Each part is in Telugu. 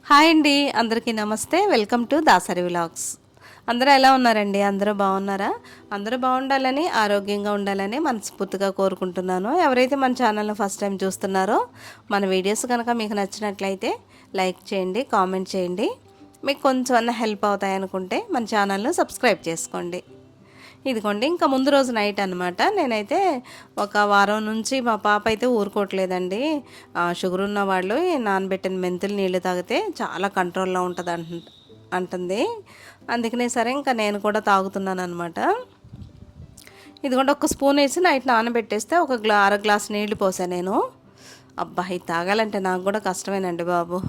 హాయ్ అండి, అందరికీ నమస్తే. Welcome to Dasari vlogs. అందరూ ఎలా ఉన్నారండి? అందరూ బాగున్నారా? అందరూ బాగుండాలని, ఆరోగ్యంగా ఉండాలని మనస్ఫూర్తిగా కోరుకుంటున్నాను. ఎవరైతే మన ఛానల్ని ఫస్ట్ టైం చూస్తున్నారో మన వీడియోస్ కనుక మీకు నచ్చినట్లయితే లైక్ చేయండి, కామెంట్ చేయండి. మీకు కొంచెం అన్న హెల్ప్ అవుతాయి అనుకుంటే మన ఛానల్ని సబ్స్క్రైబ్ చేసుకోండి. ఇదిగోండి, ఇంకా ముందు రోజు నైట్ అనమాట. నేనైతే ఒక వారం నుంచి మా పాప అయితే ఊరుకోవట్లేదండి. షుగర్ ఉన్న వాళ్ళు నానబెట్టిన మెంతులు నీళ్ళు తాగితే చాలా కంట్రోల్లో ఉంటుంది అంటుంది. అందుకనే సరే ఇంకా నేను కూడా తాగుతున్నాను అనమాట. ఇదిగోండి, ఒక స్పూన్ వేసి నైట్ నానబెట్టేస్తే ఒక అర గ్లాస్ నీళ్లు పోసాను నేను. అబ్బా, ఇది తాగాలంటే నాకు కూడా కష్టమేనండి బాబు.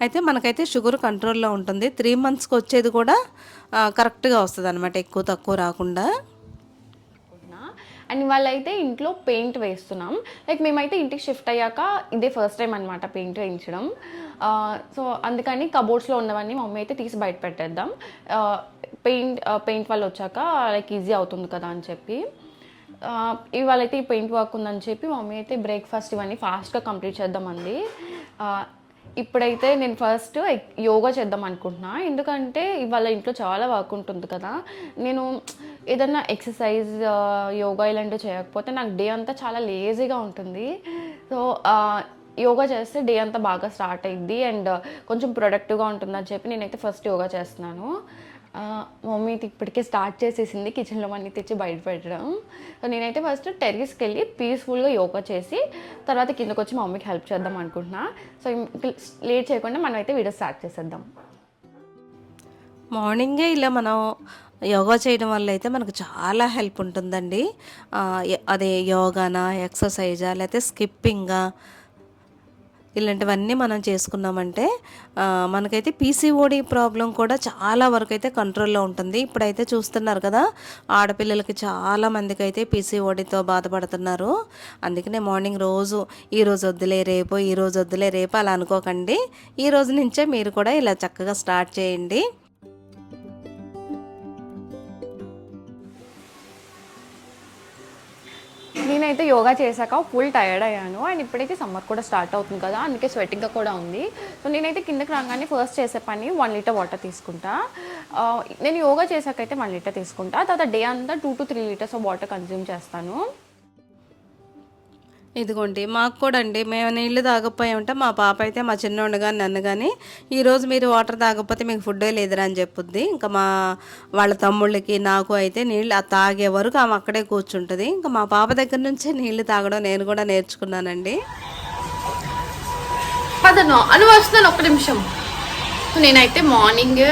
అయితే మనకైతే షుగర్ కంట్రోల్లో ఉంటుంది. 3 మంత్స్కి వచ్చేది కూడా కరెక్ట్గా వస్తుంది అనమాట, ఎక్కువ తక్కువ రాకుండా. అండ్ వాళ్ళైతే ఇంట్లో పెయింట్ వేస్తున్నాం. లైక్ మేమైతే ఇంటికి షిఫ్ట్ అయ్యాక ఇదే ఫస్ట్ టైం అనమాట పెయింట్ వేయించడం. సో అందుకని కబోర్డ్స్లో ఉన్నవన్నీ మమ్మీ అయితే తీసి బయట పెట్టేద్దాం, పెయింట్ వాళ్ళు వచ్చాక లైక్ ఈజీ అవుతుంది కదా అని చెప్పి. ఇవాళైతే ఈ పెయింట్ వర్క్ ఉందని చెప్పి మమ్మీ అయితే బ్రేక్ఫాస్ట్ ఇవన్నీ ఫాస్ట్గా కంప్లీట్ చేద్దామండి. ఇప్పుడైతే నేను ఫస్ట్ యోగా చేద్దాం అనుకుంటున్నా, ఎందుకంటే ఇవాళ ఇంట్లో చాలా వర్క్ ఉంటుంది కదా. నేను ఏదన్నా ఎక్సర్సైజ్ యోగా ఇలాంటివి చేయకపోతే నాకు డే అంతా చాలా లేజీగా ఉంటుంది. సో యోగా చేస్తే డే అంతా బాగా స్టార్ట్ అయ్యిద్ది అండ్ కొంచెం ప్రొడక్టివ్గా ఉంటుందని చెప్పి నేనైతే ఫస్ట్ యోగా చేస్తున్నాను. మమ్మీ ఇప్పటికే స్టార్ట్ చేసేసింది కిచెన్లో అన్నీ తెచ్చి బయట పెట్టడం. సో నేనైతే ఫస్ట్ టెర్రస్కి వెళ్ళి పీస్ఫుల్గా యోగా చేసి తర్వాత కిందకు వచ్చి మమ్మీకి హెల్ప్ చేద్దాం అనుకుంటున్నా. సో లేట్ చేయకుండా మనం అయితే వీడియో స్టార్ట్ చేసేద్దాం. మార్నింగే ఇలా మనం యోగా చేయడం వల్ల అయితే మనకు చాలా హెల్ప్ ఉంటుందండి. అదే యోగానా, ఎక్సర్సైజా, లేకపోతే స్కిప్పింగా, ఇలాంటివన్నీ మనం చేసుకున్నామంటే మనకైతే పీసీఓడి ప్రాబ్లం కూడా చాలా వరకు అయితే కంట్రోల్లో ఉంటుంది. ఇప్పుడైతే చూస్తున్నారు కదా, ఆడపిల్లలకి చాలా మందికి అయితే పీసీఓడితో బాధపడుతున్నారు. అందుకనే మార్నింగ్ ఈరోజు వద్దులే రేపు, ఈరోజు వద్దులే రేపు అలా అనుకోకండి. ఈ రోజు నుంచే మీరు కూడా ఇలా చక్కగా స్టార్ట్ చేయండి. నేనైతే యోగా చేశాక ఫుల్ టైర్డ్ అయ్యాను. అండ్ ఇప్పుడైతే సమ్మర్ కూడా స్టార్ట్ అవుతుంది కదా, అందుకే స్వెటింగ్గా కూడా ఉంది. సో నేనైతే కిందకి రాగానే ఫస్ట్ చేసే పని 1 లీటర్ వాటర్ తీసుకుంటా. నేను యోగా చేశాకైతే 1 లీటర్ తీసుకుంటా. తర్వాత డే అంతా 2 to 3 litres of water consume చేస్తాను. ఇదిగోండి, మాకు కూడా అండి, మేము నీళ్లు తాగకపోయామంటే మా పాప అయితే మా చిన్నోడు కానీ నన్ను కానీ ఈరోజు మీరు వాటర్ తాగకపోతే మీకు ఫుడ్ లేదురా అని చెప్పుద్ది. ఇంకా వాళ్ళ తమ్ముళ్ళకి నాకు అయితే నీళ్ళు తాగే వరకు ఆమె అక్కడే కూర్చుంటుంది. ఇంకా మా పాప దగ్గర నుంచే నీళ్లు తాగడం నేను కూడా నేర్చుకున్నానండి. వస్తున్నాను ఒక్క నిమిషం. నేనైతే మార్నింగ్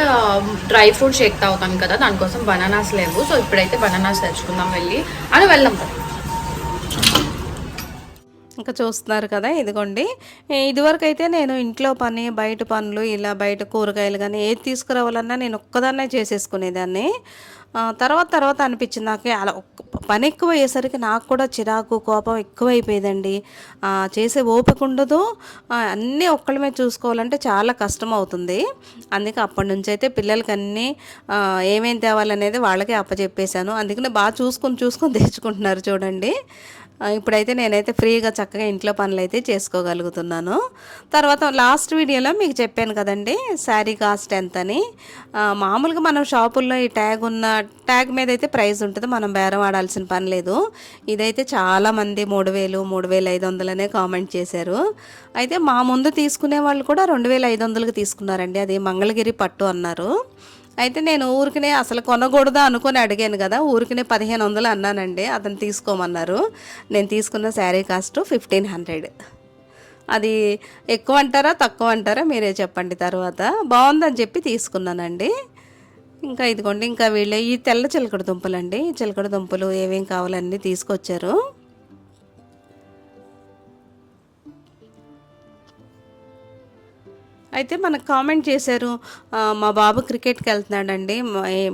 డ్రై ఫ్రూట్ షేక్ తాగుతాను కదా, దానికోసం బనానాస్ లేవు. సో ఇప్పుడైతే బనానాస్ తెచ్చుకుందాం వెళ్ళి వెళ్దాం. ఇంకా చూస్తున్నారు కదా, ఇదిగోండి, ఇదివరకు అయితే నేను ఇంట్లో పని, బయట పనులు, ఇలా బయట కూరగాయలు కానీ ఏది తీసుకురావాలన్నా నేను ఒక్కదాన్నే చేసేసుకునేదాన్ని. తర్వాత అనిపించింది నాకు అలా పని ఎక్కువ అయ్యేసరికి నాకు కూడా చిరాకు, కోపం ఎక్కువైపోయేదండి. చేసే ఓపిక ఉండదు. అన్నీ ఒక్కళ్ళమే చూసుకోవాలంటే చాలా కష్టం అవుతుంది. అందుకే అప్పటి నుంచి అయితే పిల్లలకి అన్నీ ఏమేం తేవాలనేది వాళ్ళకే అప్పచెప్పేశాను. అందుకనే బాగా చూసుకొని తెచ్చుకుంటున్నారు చూడండి. ఇప్పుడైతే నేనైతే ఫ్రీగా చక్కగా ఇంట్లో పనులు అయితే చేసుకోగలుగుతున్నాను. తర్వాత లాస్ట్ వీడియోలో మీకు చెప్పాను కదండి శారీ కాస్ట్ ఎంతని. మామూలుగా మనం షాపుల్లో ఈ ట్యాగ్ మీద అయితే ప్రైస్ ఉంటుంది, మనం బేరం ఆడాల్సిన పని లేదు. ఇదైతే చాలామంది 3,000, 3,500 అనే కామెంట్ చేశారు. అయితే మా ముందు తీసుకునే వాళ్ళు కూడా 2,500కి తీసుకున్నారండి. అది మంగళగిరి పట్టు అన్నారు. అయితే నేను ఊరికనే అసలు కొనకూడదా అనుకొని అడిగాను కదా, ఊరికనే 1,500 అన్నానండి. అతను తీసుకోమన్నారు. నేను తీసుకున్న శారీ కాస్ట్ 1,500. అది ఎక్కువ అంటారా తక్కువ అంటారా మీరే చెప్పండి. తర్వాత బాగుందని చెప్పి తీసుకున్నానండి. ఇంకా ఇదిగోండి, ఇంకా వీళ్ళే ఈ తెల్ల చిలకడ దుంపలండి. చిలకడ దుంపలు ఏమేం కావాలన్నీ తీసుకొచ్చారు. అయితే మనకు కామెంట్ చేశారు, మా బాబు క్రికెట్కి వెళ్తున్నాడండి,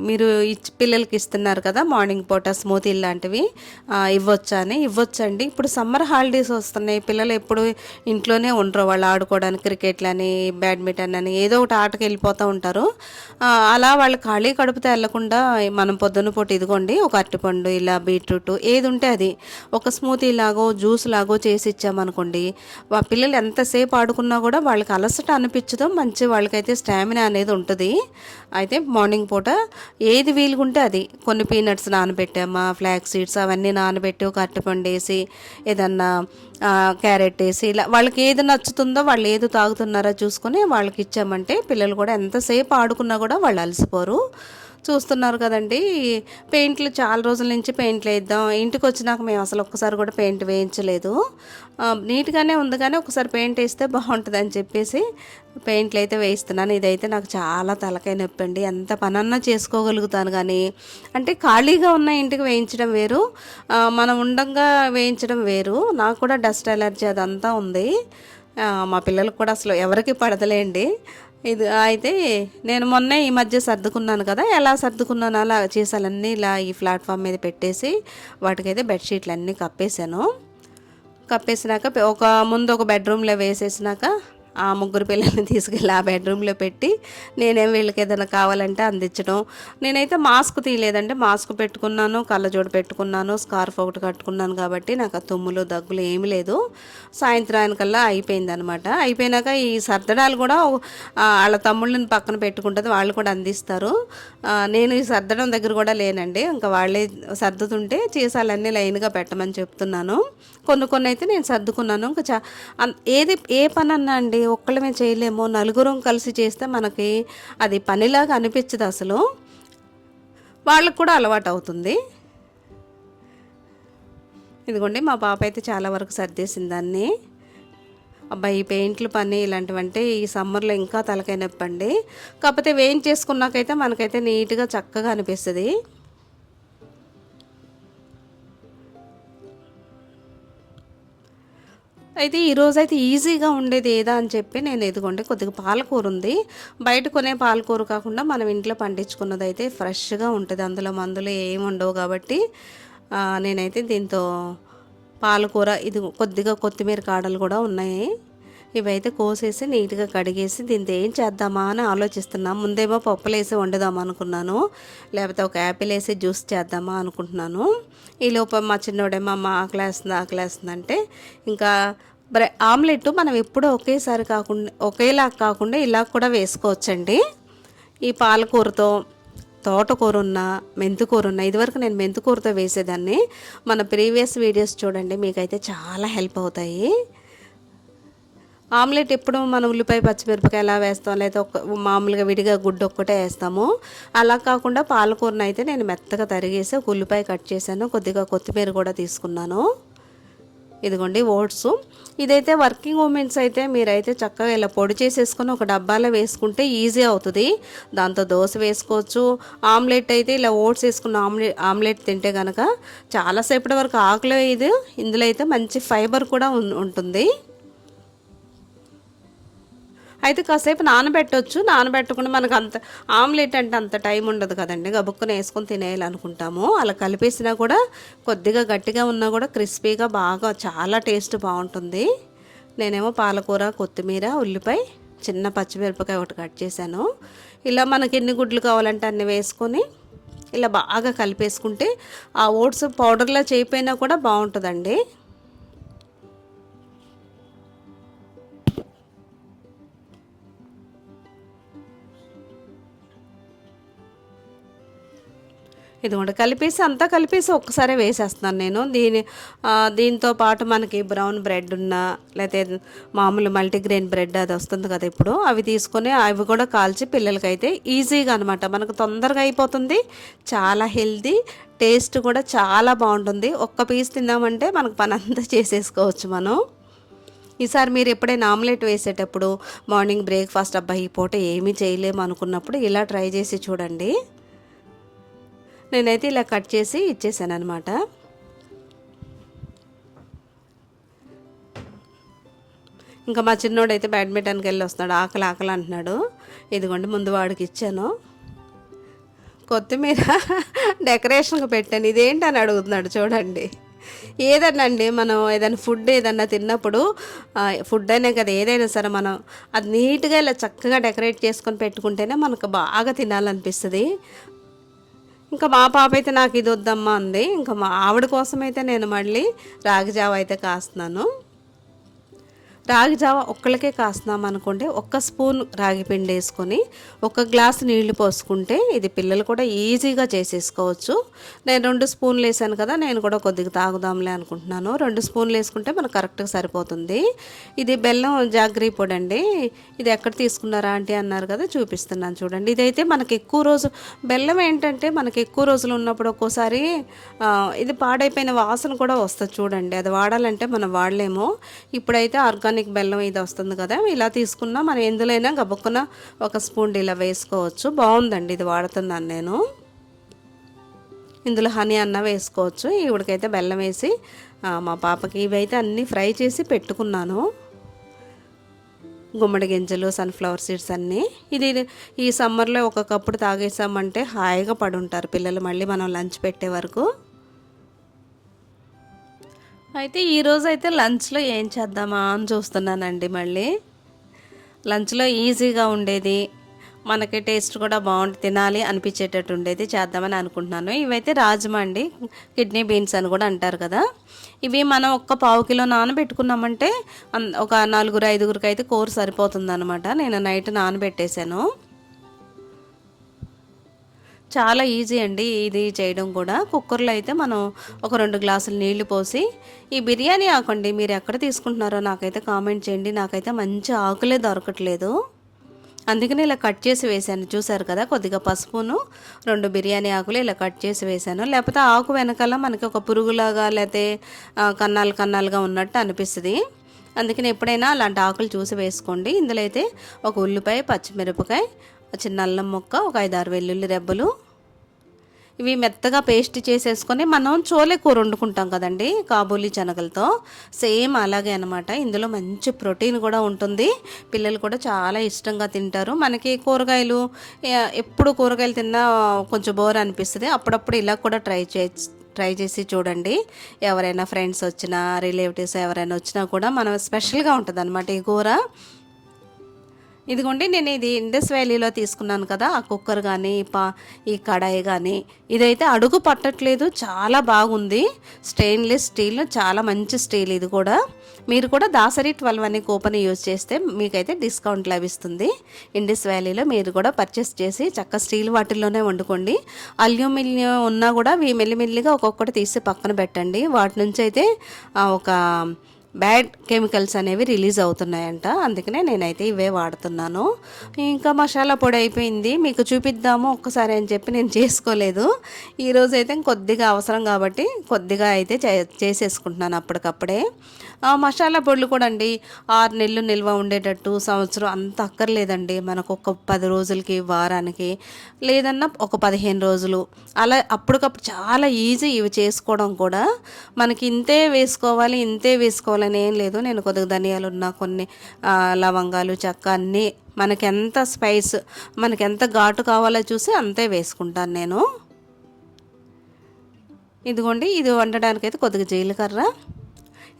మీరు పిల్లలకి ఇస్తున్నారు కదా మార్నింగ్ పూట స్మూతీలు లాంటివి, ఇవ్వచ్చా అని. ఇవ్వచ్చండి. ఇప్పుడు సమ్మర్ హాలిడేస్ వస్తున్నాయి, పిల్లలు ఎప్పుడు ఇంట్లోనే ఉండరు, వాళ్ళు ఆడుకోవడానికి క్రికెట్లని బ్యాడ్మింటన్ అని ఏదో ఒకటి ఆటకి వెళ్ళిపోతూ ఉంటారు. అలా వాళ్ళు ఖాళీ కడుపుతో వెళ్లకుండా మనం పొద్దున్న పూట ఇదిగోండి ఒక అరటిపండు ఇలా బీట్రూట్ ఏది ఉంటే అది ఒక స్మూతీ లాగో జ్యూస్ లాగో చేసి ఇచ్చామనుకోండి, పిల్లలు ఎంతసేపు ఆడుకున్నా కూడా వాళ్ళకి అలసట అనిపించదు, మంచి వాళ్ళకైతే స్టామినా అనేది ఉంటుంది. అయితే మార్నింగ్ పూట ఏది వీలుగుంటే అది కొన్ని పీనట్స్ నానబెట్టామా, ఫ్లాక్ సీడ్స్ అవన్నీ నానబెట్టి ఒక అరటిపండు వేసి ఏదన్నా క్యారెట్ వేసి ఇలా వాళ్ళకి ఏది నచ్చుతుందో వాళ్ళు ఏది తాగుతున్నారో చూసుకొని వాళ్ళకి ఇచ్చామంటే పిల్లలు కూడా ఎంతసేపు ఆడుకున్నా కూడా వాళ్ళు అలసిపోరు. చూస్తున్నారు కదండి, పెయింట్లు చాలా రోజుల నుంచి పెయింట్లు వేద్దాం, ఇంటికి వచ్చినాక మేము అసలు ఒక్కసారి కూడా పెయింట్ వేయించలేదు. నీట్గానే ఉంది కానీ ఒకసారి పెయింట్ వేస్తే బాగుంటుంది అని చెప్పేసి పెయింట్లు అయితే వేయిస్తున్నాను. ఇదైతే నాకు చాలా తలకాయ నొప్పి అండి, ఎంత పనన్నా చేసుకోగలుగుతాను కానీ అంటే ఖాళీగా ఉన్న ఇంటికి వేయించడం వేరు, మనం ఉండంగా వేయించడం వేరు. నాకు కూడా డస్ట్ అలర్జీ అదంతా ఉంది, మా పిల్లలకు కూడా అసలు ఎవరికి పడదలేండి. ఇది అయితే నేను మొన్నే ఈ మధ్య సర్దుకున్నాను కదా, ఎలా సర్దుకున్నాను అలా చీసాలన్నీ ఇలా ఈ ప్లాట్ఫామ్ మీద పెట్టేసి వాటికైతే బెడ్షీట్లు అన్నీ కప్పేసినాక ముందు ఒక బెడ్రూమ్లో వేసేసినాక ఆ ముగ్గురు పిల్లల్ని తీసుకెళ్ళి ఆ బెడ్రూమ్లో పెట్టి నేనేం వీళ్ళకి ఏదైనా కావాలంటే అందించడం. నేనైతే మాస్క్ తీయలేదండి, మాస్క్ పెట్టుకున్నాను, కళ్ళజోడు పెట్టుకున్నాను, స్కార్ఫ్ ఒకటి కట్టుకున్నాను కాబట్టి నాకు ఆ తుమ్ములు దగ్గులు ఏమీ లేదు. సాయంత్రానికల్లా అయిపోయిందనమాట. అయిపోయినాక ఈ సర్దడాలు కూడా వాళ్ళ తమ్ముళ్ళని పక్కన పెట్టుకుంటుంది, వాళ్ళు కూడా అందిస్తారు. నేను ఈ సర్దడం దగ్గర కూడా లేనండి, ఇంకా వాళ్ళే సర్దుతుంటే చీసాలన్నీ లైన్గా పెట్టమని చెప్తున్నాను. కొన్ని అయితే నేను సర్దుకున్నాను. ఇంకా ఏ పని అన్నా అండి ఒక్కళ్ళమే చేయలేము, నలుగురం కలిసి చేస్తే మనకి అది పనిలాగా అనిపించదు, అసలు వాళ్ళకు కూడా అలవాటు అవుతుంది. ఇదిగోండి మా పాప అయితే చాలా వరకు సర్దేసింది దాన్ని. అబ్బాయి ఈ పెయింట్లు పని ఇలాంటివంటే ఈ సమ్మర్లో ఇంకా తలకాయ నొప్పి అండి. కాకపోతే వేయించేసుకున్నాకైతే మనకైతే నీట్గా చక్కగా అనిపిస్తుంది. అయితే ఈరోజైతే ఈజీగా ఉండేది ఏదా అని చెప్పి నేను ఇదిగోండి కొద్దిగా పాలకూర ఉంది, బయట కొనే పాలకూర కాకుండా మనం ఇంట్లో పండించుకున్నది అయితే ఫ్రెష్గా ఉంటుంది, అందులో మందులు ఏమి ఉండవు కాబట్టి నేనైతే దీంతో పాలకూర, ఇది కొద్దిగా కొత్తిమీర కాడలు కూడా ఉన్నాయి, ఇవైతే కోసేసి నీట్గా కడిగేసి దీంతో ఏం చేద్దామా అని ఆలోచిస్తున్నాను. ముందేమో పప్పులు వేసి వండుదాం అనుకున్నాను, లేకపోతే ఒక యాపిల్ వేసి జ్యూస్ చేద్దామా అనుకుంటున్నాను. ఈ లోపల మా చిన్నోడేమో అమ్మ ఆకలేస్తుంది అంటే ఇంకా ఆమ్లెట్ మనం ఎప్పుడూ ఒకేలా కాకుండా ఇలా కూడా వేసుకోవచ్చండి. ఈ పాలకూరతో తోటకూర ఉన్న మెంతికూర ఉన్న, ఇదివరకు నేను మెంతికూరతో వేసేదాన్ని, మన ప్రీవియస్ వీడియోస్ చూడండి, మీకైతే చాలా హెల్ప్ అవుతాయి. ఆమ్లెట్ ఎప్పుడు మనం ఉల్లిపాయ పచ్చిమిరపకాయ ఎలా వేస్తాం, లేదా మామూలుగా విడిగా గుడ్డు ఒక్కటే వేస్తాము, అలా కాకుండా పాలకూరను అయితే నేను మెత్తగా తరిగేసి ఒక ఉల్లిపాయ కట్ చేశాను, కొద్దిగా కొత్తిమీర కూడా తీసుకున్నాను. ఇదిగోండి ఓట్స్, ఇదైతే వర్కింగ్ ఉమెన్స్ అయితే మీరైతే చక్కగా ఇలా పొడి చేసేసుకొని ఒక డబ్బాలో వేసుకుంటే ఈజీ అవుతుంది, దాంతో దోశ వేసుకోవచ్చు. ఆమ్లెట్ అయితే ఇలా ఓట్స్ వేసుకున్న ఆమ్లెట్ తింటే కనుక చాలాసేపటి వరకు ఆకలి, ఇందులో అయితే మంచి ఫైబర్ కూడా ఉంటుంది. అయితే కాసేపు నానబెట్టకుండా మనకు అంత ఆమ్లెట్ అంటే అంత టైం ఉండదు కదండి, గబుక్కున వేసుకొని తినేయాలనుకుంటాము. అలా కలిపేసినా కూడా కొద్దిగా గట్టిగా ఉన్నా కూడా క్రిస్పీగా బాగా చాలా టేస్ట్ బాగుంటుంది. నేనేమో పాలకూర, కొత్తిమీర, ఉల్లిపాయ, చిన్న పచ్చిమిరపకాయ ఒకటి కట్ చేశాను. ఇలా మనకి ఎన్ని గుడ్లు కావాలంటే అన్ని వేసుకొని ఇలా బాగా కలిపేసుకుంటే ఆ ఓట్స్ పౌడర్లా చేయకపోయినా కూడా బాగుంటుందండి. ఇదిగోండి కలిపేసి ఒక్కసారి వేసేస్తున్నాను నేను. దీంతో పాటు మనకి బ్రౌన్ బ్రెడ్ ఉన్నా, లేకపోతే మామూలు మల్టీగ్రెయిన్ బ్రెడ్ అది వస్తుంది కదా ఇప్పుడు, అవి తీసుకొని అవి కూడా కాల్చి పిల్లలకైతే ఈజీగా అనమాట, మనకు తొందరగా అయిపోతుంది, చాలా హెల్తీ, టేస్ట్ కూడా చాలా బాగుంటుంది. ఒక్క పీస్ తిందామంటే మనకు పని అంతా చేసేసుకోవచ్చు మనం. ఈసారి మీరు ఎప్పుడైనా ఆమ్లెట్ వేసేటప్పుడు మార్నింగ్ బ్రేక్ఫాస్ట్ అబ్బాయి ఈ పూట ఏమీ చేయలేము అనుకున్నప్పుడు ఇలా ట్రై చేసి చూడండి. నేనైతే ఇలా కట్ చేసి ఇచ్చేసాను అనమాట. ఇంకా మా చిన్నోడైతే బ్యాడ్మింటన్కి వెళ్ళి వస్తున్నాడు, ఆకలి ఆకలి అంటున్నాడు. ఇదిగోండి ముందు వాడికి ఇచ్చాను. కొత్తిమీర డెకరేషన్కి పెట్టాను, ఇదేంటి అని అడుగుతున్నాడు చూడండి. ఏదన్నా మనం ఏదైనా ఫుడ్ ఏదన్నా తిన్నప్పుడు ఫుడ్ అనే కదా ఏదైనా సరే మనం అది నీట్గా ఇలా చక్కగా డెకరేట్ చేసుకొని పెట్టుకుంటేనే మనకు బాగా తినాలనిపిస్తుంది. ఇంకా మా పాప అయితే నాకు ఇది వద్దమ్మా అంది. ఇంకా మా ఆవిడ కోసం అయితే నేను మళ్ళీ రాగి జావ అయితే కాస్తున్నాను. రాగి జావ ఒక్కళ్ళకే కాస్తున్నాం అనుకోండి, 1 స్పూన్ రాగి పిండి వేసుకొని 1 గ్లాసు నీళ్లు పోసుకుంటే ఇది పిల్లలు కూడా ఈజీగా చేసేసుకోవచ్చు. నేను 2 స్పూన్లు వేసాను కదా, నేను కూడా కొద్దిగా తాగుదాంలే అనుకుంటున్నాను. 2 స్పూన్లు వేసుకుంటే మనకు కరెక్ట్గా సరిపోతుంది. ఇది బెల్లం జాగ్రీ పొడి అండి. ఇది ఎక్కడ తీసుకున్నారా ఆంటీ అన్నారు కదా, చూపిస్తున్నాను చూడండి. ఇదైతే మనకి ఎక్కువ రోజు బెల్లం ఏంటంటే మనకి ఎక్కువ రోజులు ఉన్నప్పుడు ఒక్కోసారి ఇది పాడైపోయిన వాసన కూడా వస్తుంది చూడండి. అది వాడాలంటే మనం వాడలేము. ఇప్పుడైతే ఆర్గానిక్ బెల్లం ఇది వస్తుంది కదా, ఇలా తీసుకున్నా మనం ఎందులోనైనా గబుక్కున 1 స్పూన్ ఇలా వేసుకోవచ్చు. బాగుందండి, ఇది వాడుతున్నాను నేను. ఇందులో హనీ అన్న వేసుకోవచ్చు. ఇవిడికైతే బెల్లం వేసి మా పాపకి ఇవైతే అన్నీ ఫ్రై చేసి పెట్టుకున్నాను. గుమ్మడి గింజలు, సన్ఫ్లవర్ సీడ్స్ అన్నీ. ఇది ఈ సమ్మర్లో 1 కప్పుడు తాగేసామంటే హాయిగా పడుంటారు పిల్లలు మళ్ళీ మనం లంచ్ పెట్టే వరకు. అయితే ఈరోజు అయితే లంచ్లో ఏం చేద్దామా అని చూస్తున్నానండి. మళ్ళీ లంచ్లో ఈజీగా ఉండేది, మనకి టేస్ట్ కూడా బాగుంటుంది, తినాలి అనిపించేటట్టు ఉండేది చేద్దామని అనుకుంటున్నాను. ఇవైతే రాజ్మా అండి, కిడ్నీ బీన్స్ అని కూడా అంటారు కదా. ఇవి మనం 1 పావు కిలో నానబెట్టుకున్నామంటే ఒక 4-5 అయితే కూర సరిపోతుంది అనమాట. నేను నైట్ నానబెట్టేశాను. చాలా ఈజీ అండి ఇది చేయడం కూడా. కుక్కర్లో అయితే మనం ఒక 2 గ్లాసులు నీళ్లు పోసి, ఈ బిర్యానీ ఆకండి మీరు ఎక్కడ తీసుకుంటున్నారో నాకైతే కామెంట్ చేయండి. నాకైతే మంచి ఆకులే దొరకట్లేదు, అందుకని ఇలా కట్ చేసి వేసాను. చూసారు కదా, కొద్దిగా పసుపును 2 బిర్యానీ ఆకులు ఇలా కట్ చేసి వేసాను. లేకపోతే ఆకు వెనకాల మనకి ఒక పురుగులాగా లేకపోతే కన్నాలుగా ఉన్నట్టు అనిపిస్తుంది. అందుకని ఎప్పుడైనా అలాంటి ఆకులు చూసి వేసుకోండి. ఇందులో అయితే 1 ఉల్లిపాయ, పచ్చిమిరపకాయ, చిన్న అల్లం ముక్క, ఒక 5-6 వెల్లుల్లి రెబ్బలు, ఇవి మెత్తగా పేస్ట్ చేసేసుకొని మనం చోలే కూర వండుకుంటాం కదండి కాబూలీ శనగలతో, సేమ్ అలాగే అనమాట. ఇందులో మంచి ప్రోటీన్ కూడా ఉంటుంది, పిల్లలు కూడా చాలా ఇష్టంగా తింటారు. మనకి కూరగాయలు ఎప్పుడు కూరగాయలు తిన్నా కొంచెం బోర్ అనిపిస్తుంది, అప్పుడప్పుడు ఇలా కూడా ట్రై చేసి చూడండి. ఎవరైనా ఫ్రెండ్స్ వచ్చినా, రిలేటివ్స్ ఎవరైనా వచ్చినా కూడా మనం స్పెషల్గా ఉంటుంది అనమాట ఈ కూర. ఇదిగోండి, నేను ఇది ఇండస్ వ్యాలీలో తీసుకున్నాను కదా, ఆ కుక్కర్ కానీ ఈ కడాయి కానీ ఇదైతే అడుగు పట్టట్లేదు, చాలా బాగుంది. స్టెయిన్లెస్ స్టీల్, చాలా మంచి స్టీల్ ఇది కూడా. మీరు కూడా దాసరి 12 అనే కూపన్ యూజ్ చేస్తే మీకైతే డిస్కౌంట్ లభిస్తుంది. ఇండస్ వ్యాలీలో మీరు కూడా పర్చేస్ చేసి చక్క స్టీల్ వాటిల్లోనే వండుకోండి. అల్యూమినియం ఉన్నా కూడా మెల్లిమెల్లిగా ఒక్కొక్కటి తీసి పక్కన పెట్టండి. వాటి నుంచి అయితే ఒక బ్యాడ్ కెమికల్స్ అనేవి రిలీజ్ అవుతున్నాయంట, అందుకనే నేనైతే ఇవే వాడుతున్నాను. ఇంకా మసాలా పొడి అయిపోయింది, మీకు చూపిద్దాము ఒక్కసారి అని చెప్పి నేను చేసుకోలేదు. ఈరోజు అయితే కొద్దిగా అవసరం కాబట్టి కొద్దిగా అయితే చేసేసుకుంటున్నాను అప్పటికప్పుడే. మసాలా పొడులు కూడా అండి 6 నెలలు నిల్వ ఉండేటట్టు, సంవత్సరం అంత అక్కర్లేదండి. మనకు ఒక 10 రోజులకి, వారానికి, లేదన్నా ఒక 15 రోజులు అలా అప్పటికప్పుడు చాలా ఈజీ ఇవి చేసుకోవడం కూడా. మనకి ఇంతే వేసుకోవాలని ఏం లేదు. నేను కొద్దిగా ధనియాలు ఉన్న కొన్ని లవంగాలు, చెక్క అన్నీ మనకెంత స్పైస్, మనకెంత ఘాటు కావాలో చూసి అంతే వేసుకుంటాను నేను. ఇదిగోండి, ఇది వండడానికైతే కొద్దిగా జీలకర్ర,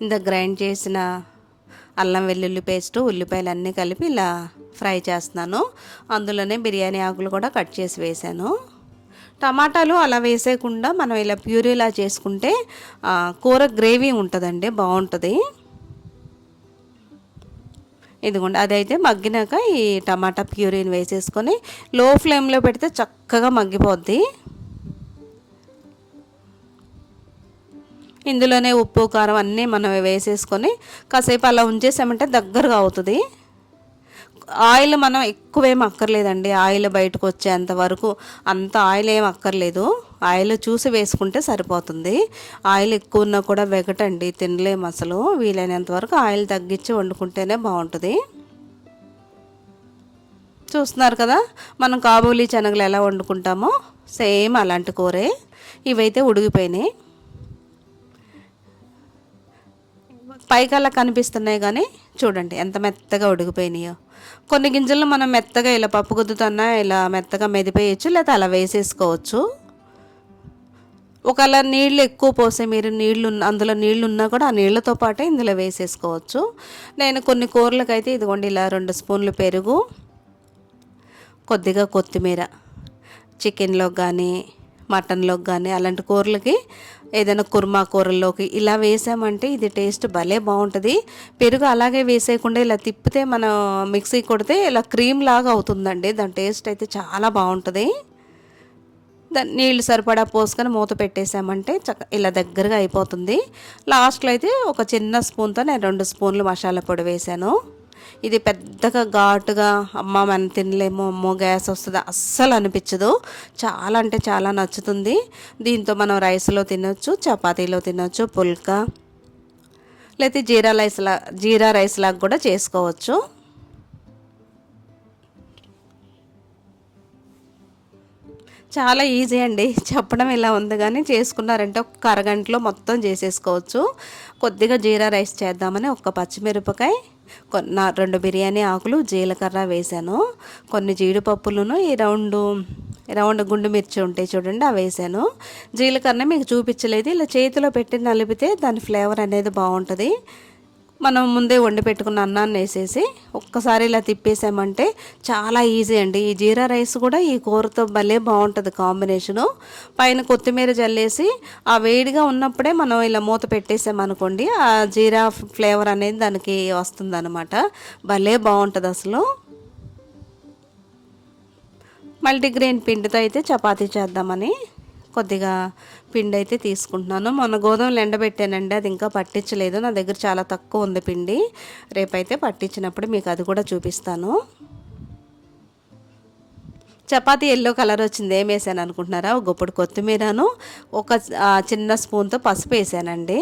ఇంత గ్రైండ్ చేసిన అల్లం వెల్లుల్లి పేస్టు, ఉల్లిపాయలు అన్నీ కలిపి ఇలా ఫ్రై చేస్తున్నాను. అందులోనే బిర్యానీ ఆకులు కూడా కట్ చేసి వేసాను. టమాటాలు అలా వేసేయకుండా మనం ఇలా ప్యూరీలా చేసుకుంటే కూర గ్రేవీ ఉంటుందండి, బాగుంటుంది. ఇదిగోండి, అదైతే మగ్గినాక ఈ టమాటా ప్యూరీని వేసేసుకొని లో ఫ్లేమ్లో పెడితే చక్కగా మగ్గిపోద్ది. ఇందులోనే ఉప్పు, కారం అన్నీ మనం వేసేసుకొని కాసేపు అలా ఉంచేసామంటే దగ్గరగా అవుతుంది. ఆయిల్ మనం ఎక్కువేం అక్కర్లేదండి, ఆయిల్ బయటకు వచ్చేంత వరకు అంత ఆయిల్ ఏం అక్కర్లేదు. ఆయిల్ చూసి వేసుకుంటే సరిపోతుంది. ఆయిల్ ఎక్కువ ఉన్నా కూడా వెగటండి, తినలేము అసలు. వీలైనంత వరకు ఆయిల్ తగ్గించి వండుకుంటేనే బాగుంటుంది. చూస్తున్నారు కదా, మనం కాబూలీ శనగలు ఎలా వండుకుంటామో సేమ్ అలాంటి కూరే. ఇవైతే ఉడికిపోయినాయి. పైకల్లా కనిపిస్తున్నాయి కానీ చూడండి ఎంత మెత్తగా ఉడికిపోయినాయో. కొన్ని గింజలు మనం మెత్తగా ఇలా పప్పు గుద్దుతున్నా ఇలా మెత్తగా మెదిపేయచ్చు, లేదా అలా వేసేసుకోవచ్చు. ఒకవేళ నీళ్ళు ఎక్కువ పోసే మీరు అందులో నీళ్ళు ఉన్నా కూడా ఆ నీళ్ళతో పాటే ఇందులో వేసేసుకోవచ్చు. నేను కొన్ని కూరలకైతే ఇదిగోండి ఇలా 2 స్పూన్లు పెరుగు, కొద్దిగా కొత్తిమీర, చికెన్లోకి కానీ మటన్లోకి కానీ అలాంటి కూరలకి ఏదైనా కుర్మా కూరల్లోకి ఇలా వేసామంటే ఇది టేస్ట్ భలే బాగుంటుంది. పెరుగు అలాగే వేసేయకుండా ఇలా తిప్పితే మనం మిక్సీ కొడితే ఇలా క్రీమ్ లాగా అవుతుందండి. దాని టేస్ట్ అయితే చాలా బాగుంటుంది. దాన్ని నీళ్ళు సరిపడా పోసుకొని మూత పెట్టేసామంటే ఇలా దగ్గరగా అయిపోతుంది. లాస్ట్లో అయితే ఒక చిన్న స్పూన్తో నేను 2 స్పూన్లు మసాలా పొడి వేసాను. ఇది పెద్దగా ఘాటుగా అమ్మ మనం తినలేము, అమ్మో గ్యాస్ వస్తుంది అస్సలు అనిపించదు. చాలా అంటే చాలా నచ్చుతుంది. దీంతో మనం రైస్లో తినొచ్చు, చపాతీలో తినొచ్చు, పుల్కా లేకపోతే జీరా రైస్ లాగా కూడా చేసుకోవచ్చు. చాలా ఈజీ అండి, చెప్పడం ఇలా ఉంది కానీ చేసుకున్నారంటే ఒక అరగంటలో మొత్తం చేసేసుకోవచ్చు. కొద్దిగా జీరా రైస్ చేద్దామని ఒక పచ్చిమిరపకాయ, 2 బిర్యానీ ఆకులు, జీలకర్ర వేసాను. కొన్ని జీడిపప్పులను ఈ రౌండ్ గుండు మిర్చి ఉంటాయి చూడండి అవి వేసాను. జీలకర్ర మీకు చూపించలేదు, ఇలా చేతిలో పెట్టి నలిపితే దాని ఫ్లేవర్ అనేది బాగుంటుంది. మనం ముందే వండి పెట్టుకున్న అన్నాన్ని వేసేసి ఒక్కసారి ఇలా తిప్పేసామంటే చాలా ఈజీ అండి. ఈ జీరా రైస్ కూడా ఈ కూరతో భలే బాగుంటుంది కాంబినేషను. పైన కొత్తిమీర జల్లేసి ఆ వేడిగా ఉన్నప్పుడే మనం ఇలా మూత పెట్టేసామనుకోండి ఆ జీరా ఫ్లేవర్ అనేది దానికి వస్తుందన్నమాట. భలే బాగుంటుంది అసలు. మల్టీగ్రెయిన్ పిండితో అయితే చపాతీ చేద్దామని కొద్దిగా పిండి అయితే తీసుకుంటున్నాను. మొన్న గోధుమలు ఎండబెట్టానండి, అది ఇంకా పట్టించలేదు. నా దగ్గర చాలా తక్కువ ఉంది పిండి. రేపైతే పట్టించినప్పుడు మీకు అది కూడా చూపిస్తాను. చపాతీ ఎల్లో కలర్ వచ్చింది, ఏం వేసాను అనుకుంటున్నారా? ఒక గుప్పుడు కొత్తిమీరను ఒక చిన్న స్పూన్తో పసుపు వేసానండి.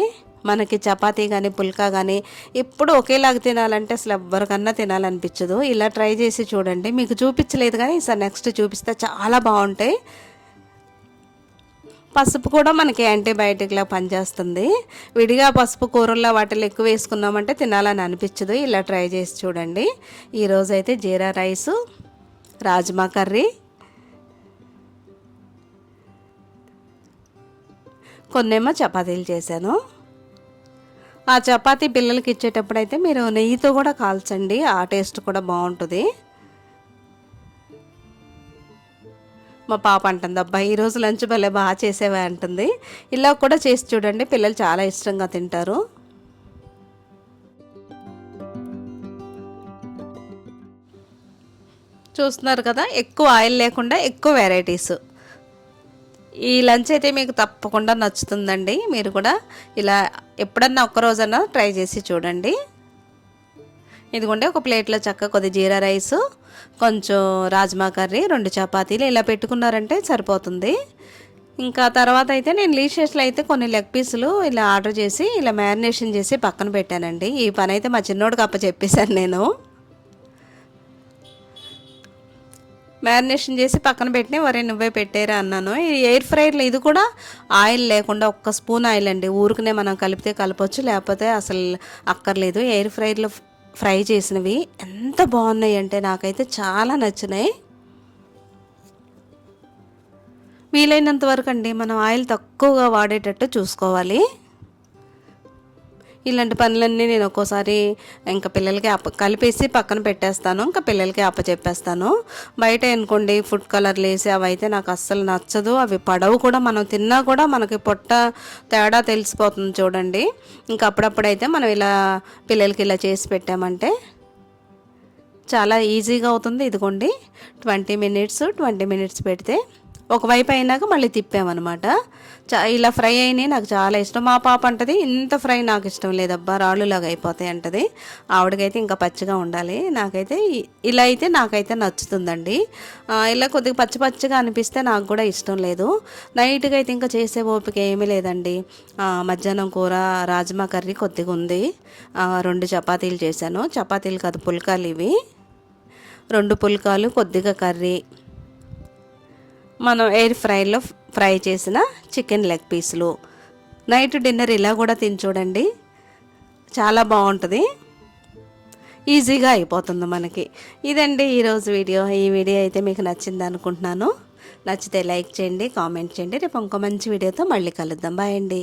మనకి చపాతీ కానీ పుల్కా కానీ ఎప్పుడు ఒకేలాగా తినాలంటే అసలు ఎవరికన్నా తినాలనిపించదు. ఇలా ట్రై చేసి చూడండి. మీకు చూపించలేదు కానీ ఈసారి నెక్స్ట్ చూపిస్తే చాలా బాగుంటాయి. పసుపు కూడా మనకి యాంటీబయాటిక్లా పనిచేస్తుంది. విడిగా పసుపు కూరల్లో వాటిలో ఎక్కువ వేసుకున్నామంటే తినాలని అనిపించదు. ఇలా ట్రై చేసి చూడండి. ఈరోజైతే జీరా రైసు, రాజ్మా కర్రీ, కొన్నేమో చపాతీలు చేశాను. ఆ చపాతీ పిల్లలకి ఇచ్చేటప్పుడు అయితే మీరు నెయ్యితో కూడా కాల్చండి, ఆ టేస్ట్ కూడా బాగుంటుంది. మా పాప అంటుంది, అబ్బాయి ఈరోజు లంచ్ భలే బాగా చేసేవా అంటుంది. ఇలా కూడా చేసి చూడండి, పిల్లలు చాలా ఇష్టంగా తింటారు. చూస్తున్నారు కదా, ఎక్కువ ఆయిల్ లేకుండా ఎక్కువ వెరైటీస్. ఈ లంచ్ అయితే మీకు తప్పకుండా నచ్చుతుందండి. మీరు కూడా ఇలా ఎప్పుడన్నా ఒక్కరోజన్నా ట్రై చేసి చూడండి. ఇదిగోండి ఒక ప్లేట్లో కొద్ది జీరా రైసు, కొంచెం రాజ్మా కర్రీ, 2 చపాతీలు ఇలా పెట్టుకున్నారంటే సరిపోతుంది. ఇంకా తర్వాత అయితే నేను లీషెస్లో అయితే కొన్ని లెగ్ పీసులు ఇలా ఆర్డర్ చేసి ఇలా మ్యారినేషన్ చేసి పక్కన పెట్టానండి. ఈ పని అయితే మా చిన్నోడికి చెప్పేశాను నేను. మ్యారినేషన్ చేసి పక్కన పెట్టిన వరే నువ్వే పెట్టేరా అన్నాను. ఈ ఎయిర్ ఫ్రైర్లో ఇది కూడా ఆయిల్ లేకుండా 1 స్పూన్ ఆయిల్ అండి. ఊరికనే మనం కలిపితే కలపచ్చు, లేకపోతే అసలు అక్కర్లేదు. ఎయిర్ ఫ్రైర్లో ఫ్రై చేసినవి ఎంత బాగున్నాయి అంటే నాకైతే చాలా నచ్చినాయి. వీలైనంత వరకు అండి మనం ఆయిల్ తక్కువగా వాడేటట్టు చూసుకోవాలి. ఇలాంటి పనులన్నీ నేను ఒక్కోసారి ఇంకా పిల్లలకి కలిపేసి పక్కన పెట్టేస్తాను, ఇంకా పిల్లలకి చెప్పేస్తాను. బయట అనుకోండి ఫుడ్ కలర్లు వేసి అవి అయితే నాకు అస్సలు నచ్చదు. అవి పడవు కూడా, మనం తిన్నా కూడా మనకి పొట్ట తేడా తెలిసిపోతుంది చూడండి. ఇంకా అప్పుడప్పుడైతే మనం ఇలా పిల్లలకి ఇలా చేసి పెట్టామంటే చాలా ఈజీగా అవుతుంది. ఇదిగోండి 20 మినిట్స్ పెడితే ఒకవైపు అయినాక మళ్ళీ తిప్పామన్నమాట. ఇలా ఫ్రై అయినాయి నాకు చాలా ఇష్టం. మా పాప అంటది ఇంత ఫ్రై నాకు ఇష్టం లేదబ్బా, రాళ్ళులాగా అయిపోతాయి అంటది. ఆవిడకైతే ఇంకా పచ్చిగా ఉండాలి. నాకైతే ఇలా అయితే నాకైతే నచ్చుతుందండి. ఇలా కొద్దిగా పచ్చిగా అనిపిస్తే నాకు కూడా ఇష్టం లేదు. నైట్గా అయితే ఇంకా చేసే ఓపిక ఏమీ లేదండి. మధ్యాహ్నం కూర రాజ్మా కర్రీ కొద్దిగా ఉంది. 2 చపాతీలు చేశాను. చపాతీలు కాదు, పుల్కాలు ఇవి. 2 పుల్కాలు, కొద్దిగా కర్రీ, మనం ఎయిర్ ఫ్రైలో ఫ్రై చేసిన చికెన్ లెగ్ పీసులు. నైట్ డిన్నర్ ఇలా కూడా తిని చూడండి, చాలా బాగుంటుంది, ఈజీగా అయిపోతుంది మనకి. ఇదండి ఈరోజు వీడియో. ఈ వీడియో అయితే మీకు నచ్చింది అనుకుంటున్నాను. నచ్చితే లైక్ చేయండి, కామెంట్ చేయండి. రేపు ఇంకో మంచి వీడియోతో మళ్ళీ కలుద్దాం. బాయ్ అండి.